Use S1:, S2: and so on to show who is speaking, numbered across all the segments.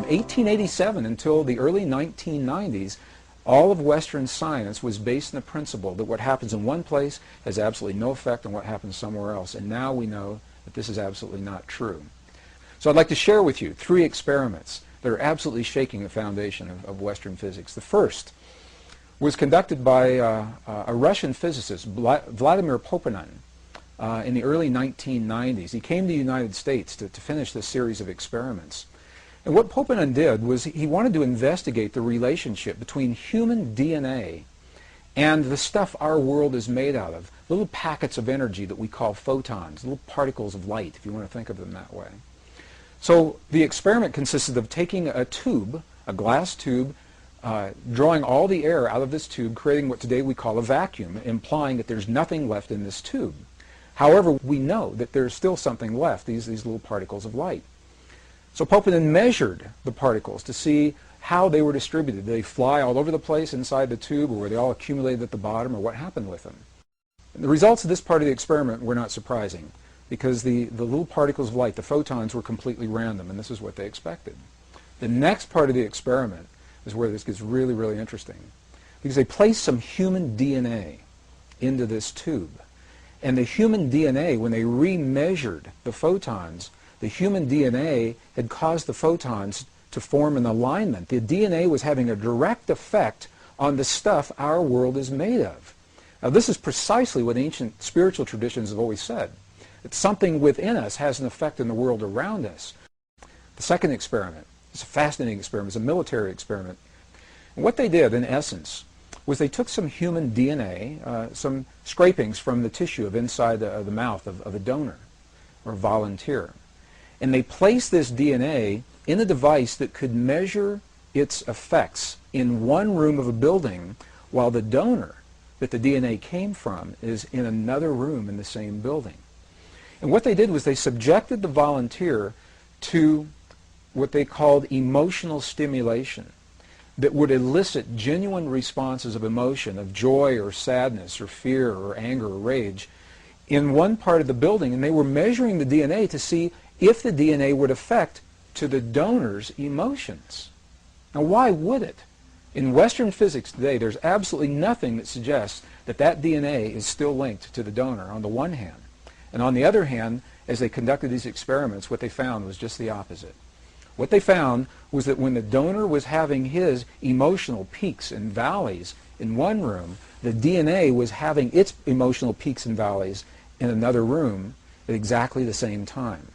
S1: 1887 until the early 1990s, all of Western science was based on the principle that what happens in one place has absolutely no effect on what happens somewhere else. And now we know that this is absolutely not true. So I'd like to share with you 3 experiments that are absolutely shaking the foundation of Western physics. The first was conducted by a Russian physicist, Vladimir Poponin, in the early 1990s. He came to the United States to finish this series of experiments. And what Poponin did was he wanted to investigate the relationship between human DNA and the stuff our world is made out of, little packets of energy that we call photons, little particles of light, if you want to think of them that way. So the experiment consisted of taking a tube, a glass tube, drawing all the air out of this tube, creating what today we call a vacuum, implying that there's nothing left in this tube. However, we know that there's still something left, these little particles of light. So Poponin measured the particles to see how they were distributed. Did they fly all over the place inside the tube, or were they all accumulated at the bottom, or what happened with them? And the results of this part of the experiment were not surprising, because the little particles of light, the photons, were completely random, and this is what they expected. The next part of the experiment is where this gets really, really interesting, because they placed some human DNA into this tube. And the human DNA, when they remeasured the photons, the human DNA had caused the photons to form an alignment. The DNA was having a direct effect on the stuff our world is made of. Now, this is precisely what ancient spiritual traditions have always said. That something within us has an effect in the world around us. The second experiment is a fascinating experiment. It's a military experiment. And what they did, in essence, was they took some human DNA, some scrapings from the tissue of inside the mouth of a donor or a volunteer. And they placed this DNA in a device that could measure its effects in one room of a building, while the donor that the DNA came from is in another room in the same building. And what they did was they subjected the volunteer to what they called emotional stimulation that would elicit genuine responses of emotion, of joy or sadness or fear or anger or rage in one part of the building. And they were measuring the DNA to see if the DNA would affect to the donor's emotions. Now, why would it? In Western physics today, there's absolutely nothing that suggests that that DNA is still linked to the donor, on the one hand. And on the other hand, as they conducted these experiments, what they found was just the opposite. What they found was that when the donor was having his emotional peaks and valleys in one room, the DNA was having its emotional peaks and valleys in another room at exactly the same time.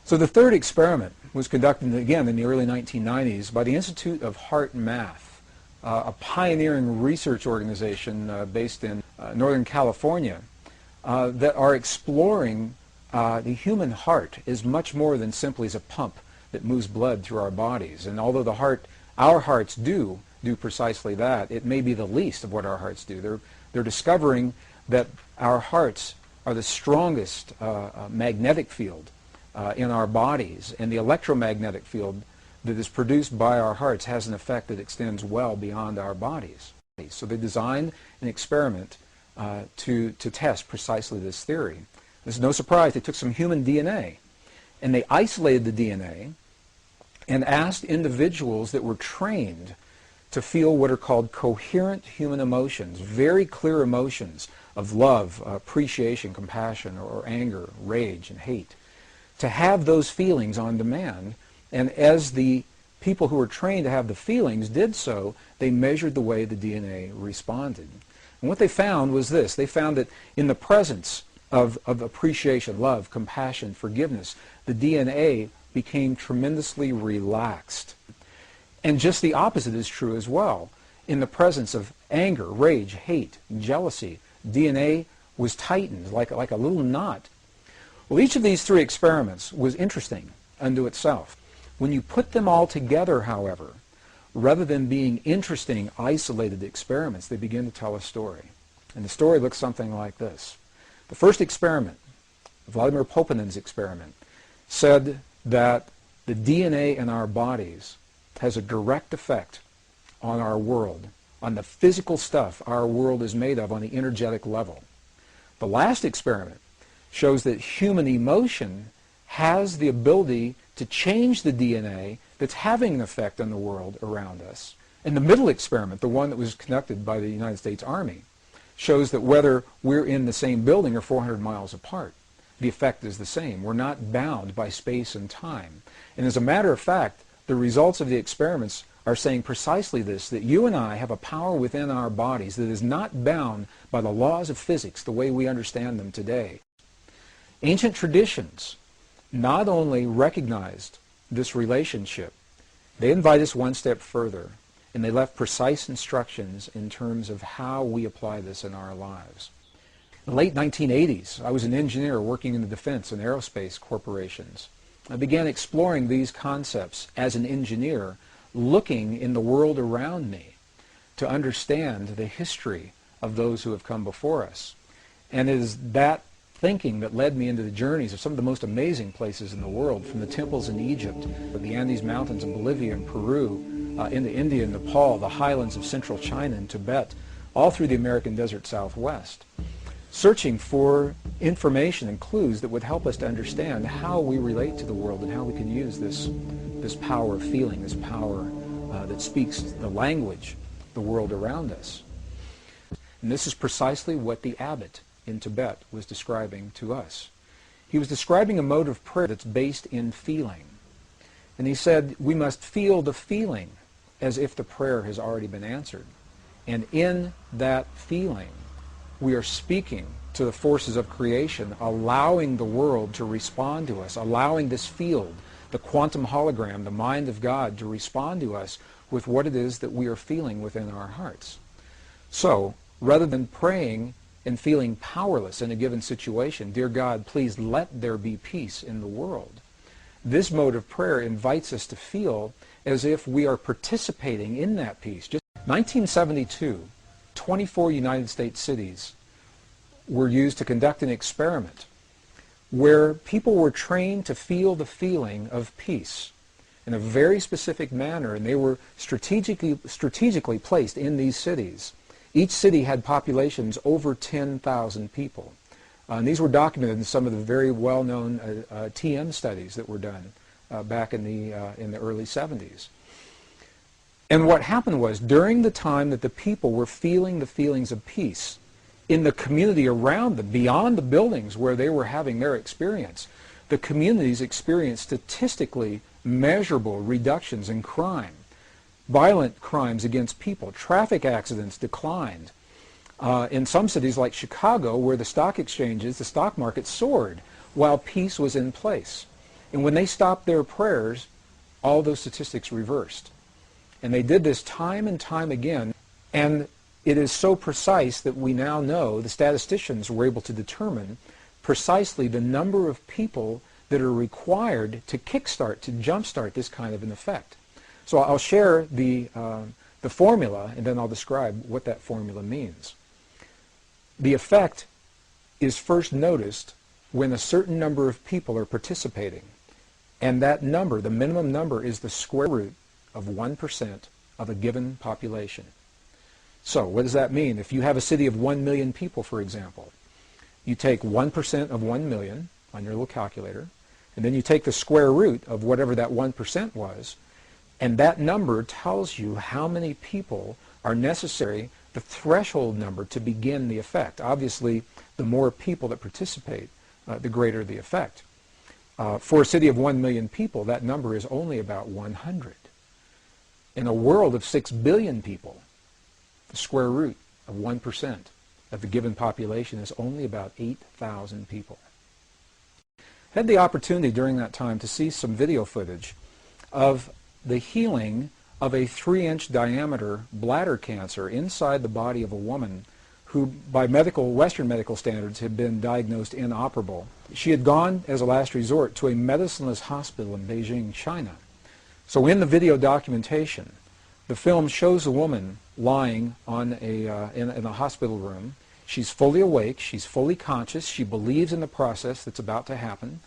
S1: So the third experiment was conducted again in the early 1990s by the Institute of Heart and Math, a pioneering research organization based in Northern California that are exploring the human heart is much more than simply as a pump that moves blood through our bodies. And although our hearts do precisely that, it may be the least of what our hearts do. They're discovering that our hearts are the strongest magnetic field in our bodies, and the electromagnetic field that is produced by our hearts has an effect that extends well beyond our bodies. So they designed an experiment to test precisely this theory. This is no surprise. They took some human DNA and they isolated the DNA and asked individuals that were trained to feel what are called coherent human emotions, very clear emotions of love, appreciation, compassion, or anger, rage, and hate, to have those feelings on demand. And as the people who were trained to have the feelings did so, they measured the way the DNA responded. And what they found was this. They found that in the presence of appreciation, love, compassion, forgiveness, the DNA became tremendously relaxed. And just the opposite is true as well. In the presence of anger, rage, hate, jealousy, DNA was tightened like a little knot. Well, each of these three experiments was interesting unto itself. When you put them all together, however, rather than being interesting, isolated experiments, they begin to tell a story. And the story looks something like this. The first experiment, Vladimir Poponin's experiment, said that the DNA in our bodies has a direct effect on our world, on the physical stuff our world is made of on the energetic level. The last experiment shows that human emotion has the ability to change the DNA that's having an effect on the world around us. And the middle experiment, the one that was conducted by the United States Army, shows that whether we're in the same building or 400 miles apart, the effect is the same. We're not bound by space and time. And as a matter of fact, the results of the experiments are saying precisely this, that you and I have a power within our bodies that is not bound by the laws of physics the way we understand them today. Ancient traditions not only recognized this relationship, they invite us one step further, and they left precise instructions in terms of how we apply this in our lives. In the late 1980s, I was an engineer working in the defense and aerospace corporations. I began exploring these concepts as an engineer, looking in the world around me to understand the history of those who have come before us. And it is that thinking that led me into the journeys of some of the most amazing places in the world, from the temples in Egypt, the Andes Mountains in Bolivia and Peru, into India and Nepal, the highlands of central China and Tibet, all through the American desert Southwest, searching for information and clues that would help us to understand how we relate to the world and how we can use this power of feeling, this power that speaks the language, the world around us. And this is precisely what the abbot in Tibet was describing to us. He was describing a mode of prayer that's based in feeling. And he said we must feel the feeling as if the prayer has already been answered. And in that feeling, we are speaking to the forces of creation, allowing the world to respond to us, allowing this field, the quantum hologram, the mind of God, to respond to us with what it is that we are feeling within our hearts. So, rather than praying and feeling powerless in a given situation, dear God, please let there be peace in the world, this mode of prayer invites us to feel as if we are participating in that peace. Just 1972, 24 United States cities were used to conduct an experiment where people were trained to feel the feeling of peace in a very specific manner, and they were strategically placed in these cities. Each city had populations over 10,000 people. And these were documented in some of the very well-known TM studies that were done back in the early 70s. And what happened was, during the time that the people were feeling the feelings of peace in the community around them, beyond the buildings where they were having their experience, the communities experienced statistically measurable reductions in crime. Violent crimes against people, traffic accidents declined. In some cities like Chicago, where the stock exchanges, the stock market soared while peace was in place. And when they stopped their prayers, all those statistics reversed. And they did this time and time again. And it is so precise that we now know, the statisticians were able to determine precisely the number of people that are required to kickstart, to jumpstart this kind of an effect. So I'll share the formula, and then I'll describe what that formula means. The effect is first noticed when a certain number of people are participating. And that number, the minimum number, is the square root of 1% of a given population. So what does that mean? If you have a city of 1 million people, for example, you take 1% of 1 million on your little calculator, and then you take the square root of whatever that 1% was, and that number tells you how many people are necessary, the threshold number, to begin the effect. Obviously, the more people that participate, the greater the effect. For a city of 1 million people, that number is only about 100. In a world of 6 billion people, the square root of 1% of the given population is only about 8,000 people. I had the opportunity during that time to see some video footage of the healing of a 3-inch diameter bladder cancer inside the body of a woman who, by Western medical standards, had been diagnosed inoperable. She had gone, as a last resort, to a medicineless hospital in Beijing, China. So in the video documentation, the film shows a woman lying on in a hospital room. She's fully awake, she's fully conscious, she believes in the process that's about to happen.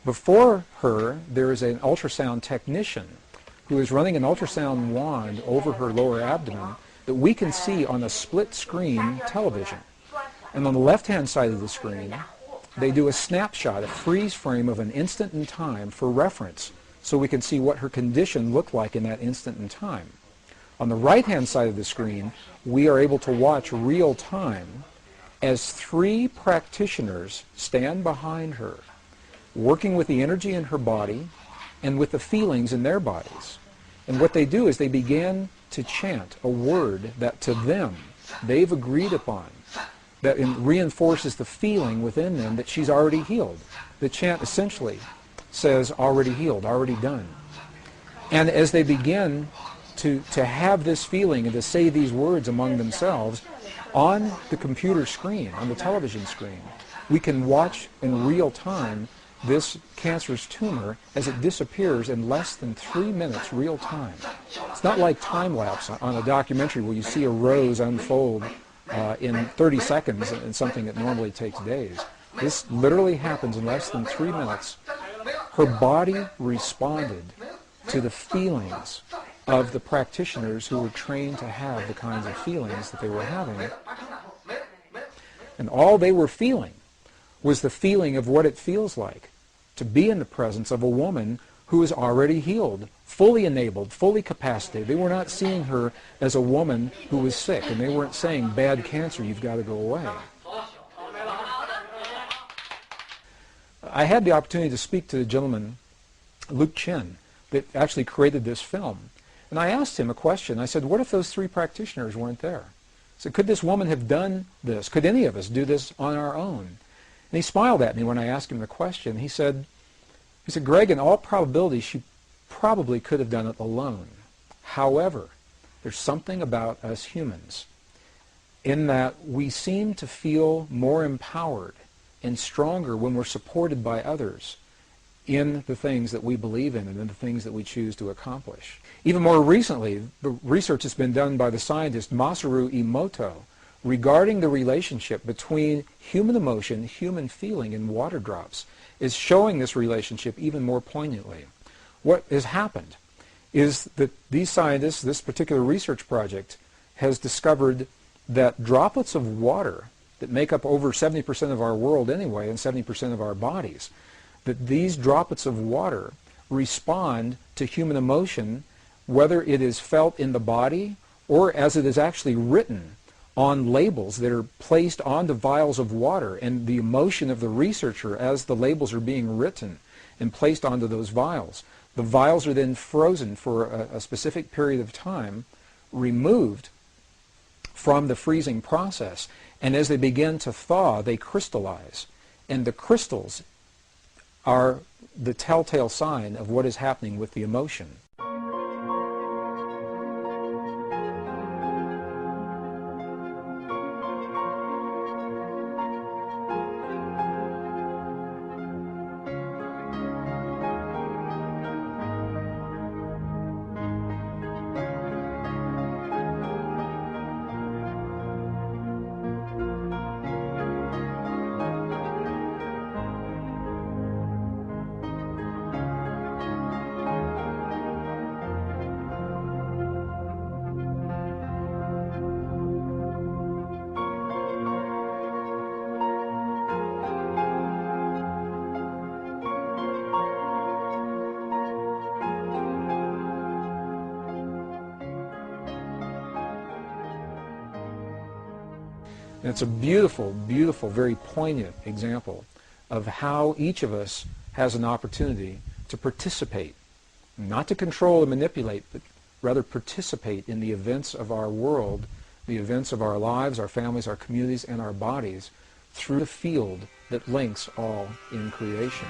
S1: Before her, there is an ultrasound technician who is running an ultrasound wand over her lower abdomen that we can see on a split-screen television. And on the left-hand side of the screen, they do a snapshot, a freeze frame of an instant in time for reference, so we can see what her condition looked like in that instant in time. On the right-hand side of the screen, we are able to watch real time as 3 practitioners stand behind her, working with the energy in her body and with the feelings in their bodies. And what they do is they begin to chant a word that to them they've agreed upon, that reinforces the feeling within them that she's already healed. The chant essentially says already healed, already done. And as they begin to have this feeling and to say these words among themselves, on the computer screen, on the television screen, we can watch in real time this cancerous tumor as it disappears in less than 3 minutes real time. It's not like time-lapse on a documentary where you see a rose unfold in 30 seconds in something that normally takes days. This literally happens in less than 3 minutes. Her body responded to the feelings of the practitioners who were trained to have the kinds of feelings that they were having. And all they were feeling was the feeling of what it feels like to be in the presence of a woman who is already healed, fully enabled, fully capacitated. They were not seeing her as a woman who was sick, and they weren't saying, bad cancer, you've got to go away. I had the opportunity to speak to the gentleman, Luke Chin, that actually created this film. And I asked him a question. I said, what if those 3 practitioners weren't there? I said, could this woman have done this? Could any of us do this on our own? And he smiled at me when I asked him the question. He said, Gregg, in all probability, she probably could have done it alone. However, there's something about us humans in that we seem to feel more empowered and stronger when we're supported by others in the things that we believe in and in the things that we choose to accomplish. Even more recently, the research has been done by the scientist Masaru Emoto regarding the relationship between human emotion, human feeling, and water drops is showing this relationship even more poignantly. What has happened is that these scientists, this particular research project, has discovered that droplets of water that make up over 70% of our world anyway and 70% of our bodies, that these droplets of water respond to human emotion, whether it is felt in the body or as it is actually written on labels that are placed onto vials of water, and the emotion of the researcher as the labels are being written and placed onto those vials. The vials are then frozen for a specific period of time, removed from the freezing process, and as they begin to thaw, they crystallize. And the crystals are the telltale sign of what is happening with the emotion. And it's a beautiful, beautiful, very poignant example of how each of us has an opportunity to participate, not to control and manipulate, but rather participate in the events of our world, the events of our lives, our families, our communities, and our bodies through the field that links all in creation.